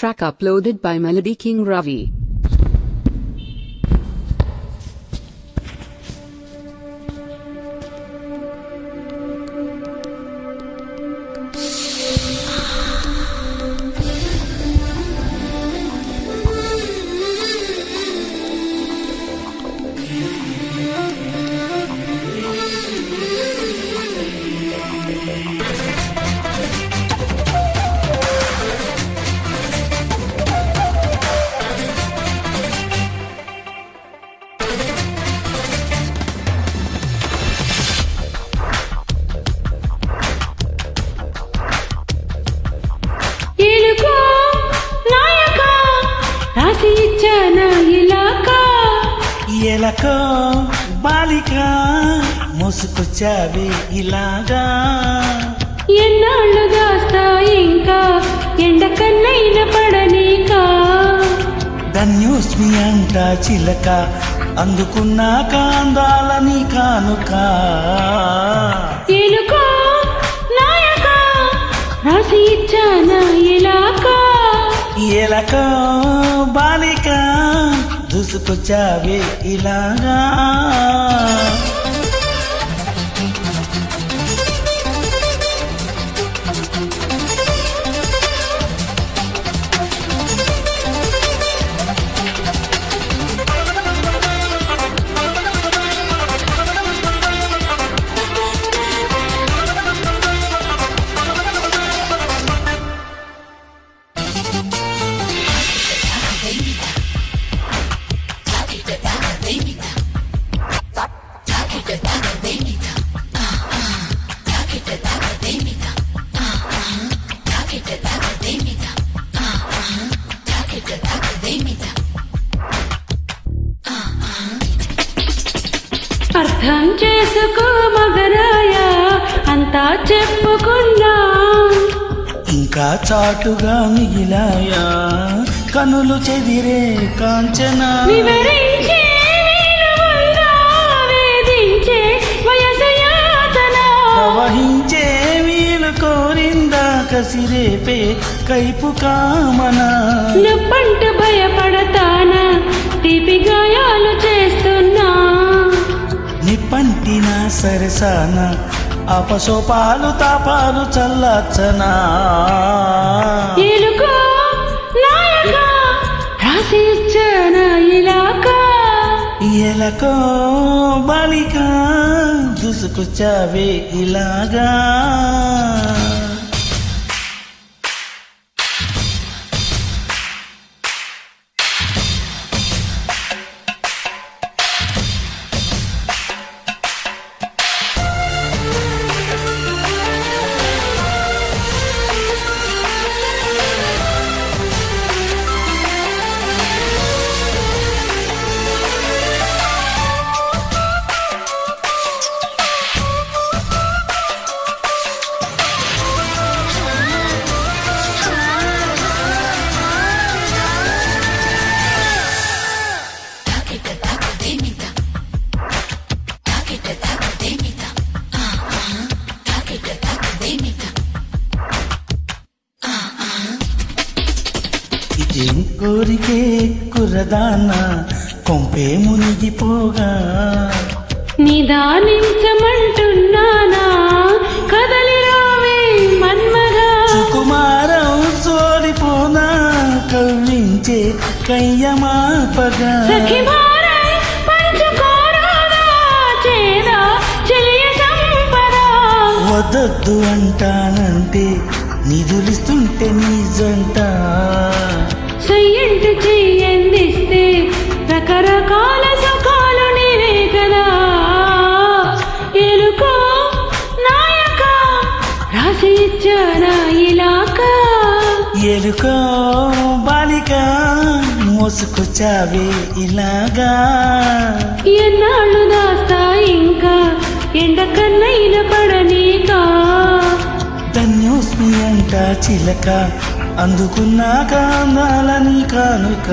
track uploaded by Melody King Ravi. ఎలకో బాలిక మోసుకొచ్చావే ఇలాగా, ఎన్నాళ్ళు దాస్తా ఇంకా ఎండకన్నైన పడనీకా. ధన్యోస్మి అంట చిలక, అందుకున్నాక అందాలని కానుక. ఎలుకో నాయక రాసి ఇచ్చానా ఇలాకా, ఎలకో బాలిక దూసుకొచ్చావే ఇలాగా. అర్థం చేసుకో మగరాయా, అంతా చెప్పుకున్నా. ఇంకా చాటుగా మిగిలాయా కనులు చెదిరే కాంచనా. వివరించే వీలున్నా, వేధించే వయసు యాతన. ప్రవహించే వీలు కోరిందా కసిరేపే కైపు కామన. నొప్పంట భయపడతానా, తీపి గాయాలు చేస్తున్నా. నిప్పంటిన సరసాన అపసోపాలు తాపాలు చల్లచ్చనా. ఎలుకో నాయక రాసి ఇచ్చానా ఇలాకా, ఎలకో బాలిక దూసుకొచ్చావే ఇలాగా. ఇదేం కోరికే కుర్రదాన్న కొంపే మునిగిపోగా. నిదానించమంటున్నానా కదలి రావే మన్మగా. సుకుమారం సోలిపోనా కవ్వించే కయ్యమాపగా. సఖిమారై పంచుకోరాదా చేదా చెలియ సంపద. వదద్దు అంటానంటే నిదులిస్తుంటే నీ జంట. సయ్యంటి చెయ్యందిస్తే రకరకాల సుఖాలు నీవే కదా. ఎలుకో నాయక రాసి ఇచ్చానా ఇలాకా, ఎలుకో బాలిక మోసుకొచ్చావే ఇలాగా. ఎన్నాళ్ళు దాస్తా ఇంకా ఎండకన్నైన పడనీకా. ధన్యోస్మి అంట చిలక, అందుకున్నాక అందాలని కానుక.